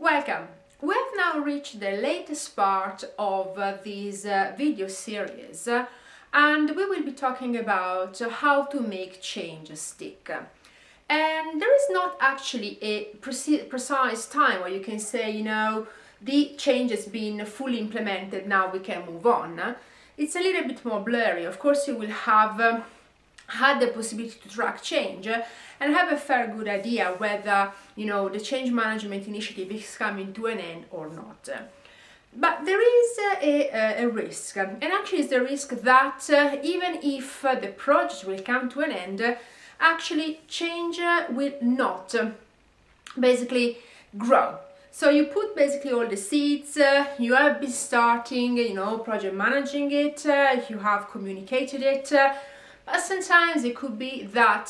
Welcome! We have now reached the latest part of this video series and we will be talking about how to make change stick. And there is not actually a precise time where you can say, the change has been fully implemented, now we can move on. It's a little bit more blurry. Of course, you will have had the possibility to track change and have a fair good idea whether the change management initiative is coming to an end or not. But there is a risk, and actually it's the risk that even if the project will come to an end, actually change will not basically grow. So you put basically all the seeds, you have been starting, project managing it, you have communicated it, but sometimes it could be that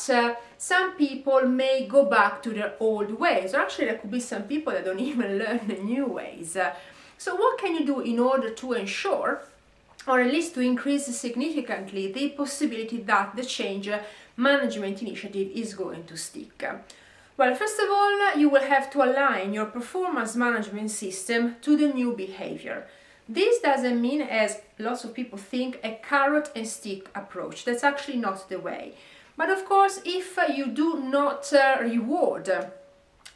some people may go back to their old ways, or actually there could be some people that don't even learn the new ways. So what can you do in order to ensure, or at least to increase significantly, the possibility that the change management initiative is going to stick? Well, first of all, you will have to align your performance management system to the new behavior. This doesn't mean, as lots of people think, a carrot and stick approach. That's actually not the way. But of course, if you do not reward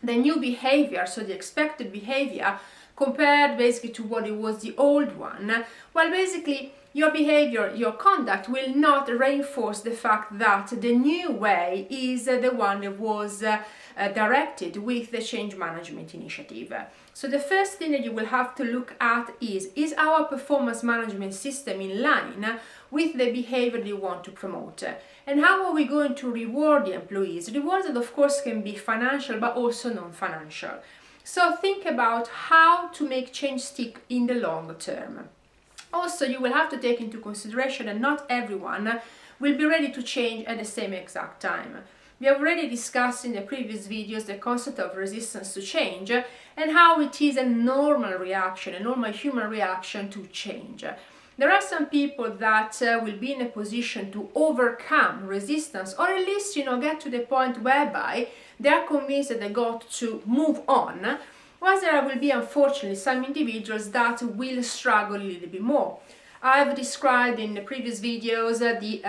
the new behavior, so the expected behavior, compared basically to what it was the old one, well, basically your behavior, your conduct will not reinforce the fact that the new way is the one that was directed with the change management initiative. So the first thing that you will have to look at is our performance management system in line with the behavior that you want to promote? And how are we going to reward the employees? Rewards that of course can be financial but also non-financial. So think about how to make change stick in the long term. Also, you will have to take into consideration that not everyone will be ready to change at the same exact time. We have already discussed in the previous videos the concept of resistance to change and how it is a normal reaction, a normal human reaction to change. There are some people that will be in a position to overcome resistance, or at least get to the point whereby they are convinced that they got to move on, whilst there will be unfortunately some individuals that will struggle a little bit more. I've described in the previous videos the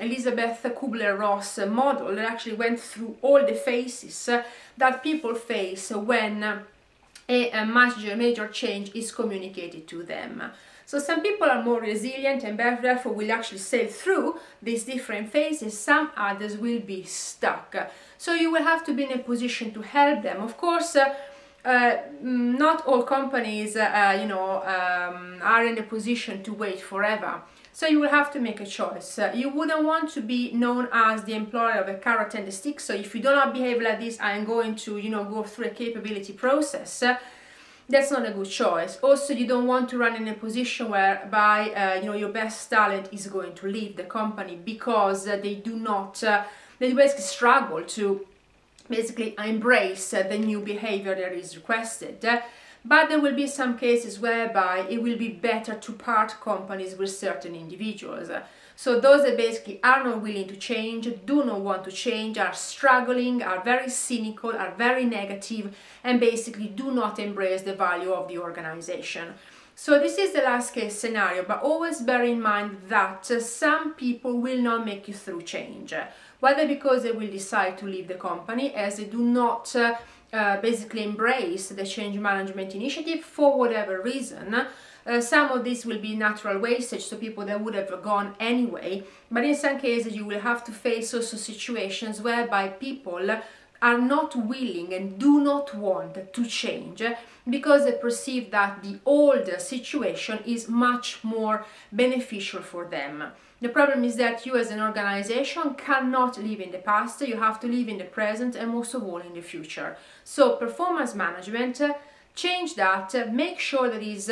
Elisabeth Kubler-Ross model that actually went through all the phases that people face when a major change is communicated to them. So some people are more resilient and therefore will actually sail through these different phases, some others will be stuck. So you will have to be in a position to help them. Of course, not all companies are in a position to wait forever, so you will have to make a choice. You wouldn't want to be known as the employer of a carrot and a stick, so if you do not behave like this, I am going to go through a capability process. That's not a good choice. Also, you don't want to run in a position whereby your best talent is going to leave the company because they basically struggle to basically embrace the new behavior that is requested. But there will be some cases whereby it will be better to part companies with certain individuals. So those that basically are not willing to change, do not want to change, are struggling, are very cynical, are very negative, and basically do not embrace the value of the organization. So this is the last case scenario, but always bear in mind that some people will not make it through change, whether because they will decide to leave the company as they do not basically embrace the change management initiative for whatever reason. Some of this will be natural wastage, so people that would have gone anyway, but in some cases you will have to face also situations whereby people are not willing and do not want to change because they perceive that the old situation is much more beneficial for them. The problem is that you as an organization cannot live in the past, you have to live in the present and most of all in the future. So performance management, change that, make sure that is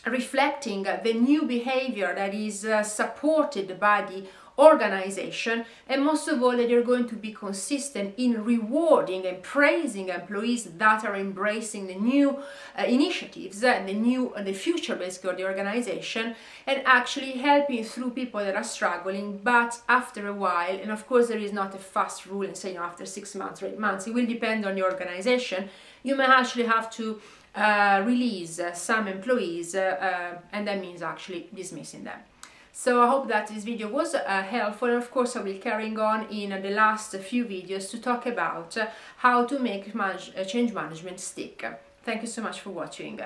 reflecting the new behavior that is supported by the organization, and most of all that you're going to be consistent in rewarding and praising employees that are embracing the new initiatives and the future basically of the organization, and actually helping through people that are struggling. But after a while, and of course there is not a fast rule and say after 6 months or 8 months, it will depend on your organization, you may actually have to release some employees, and that means actually dismissing them. So I hope that this video was helpful, and of course I will carry on in the last few videos to talk about how to make change management stick. Thank you so much for watching.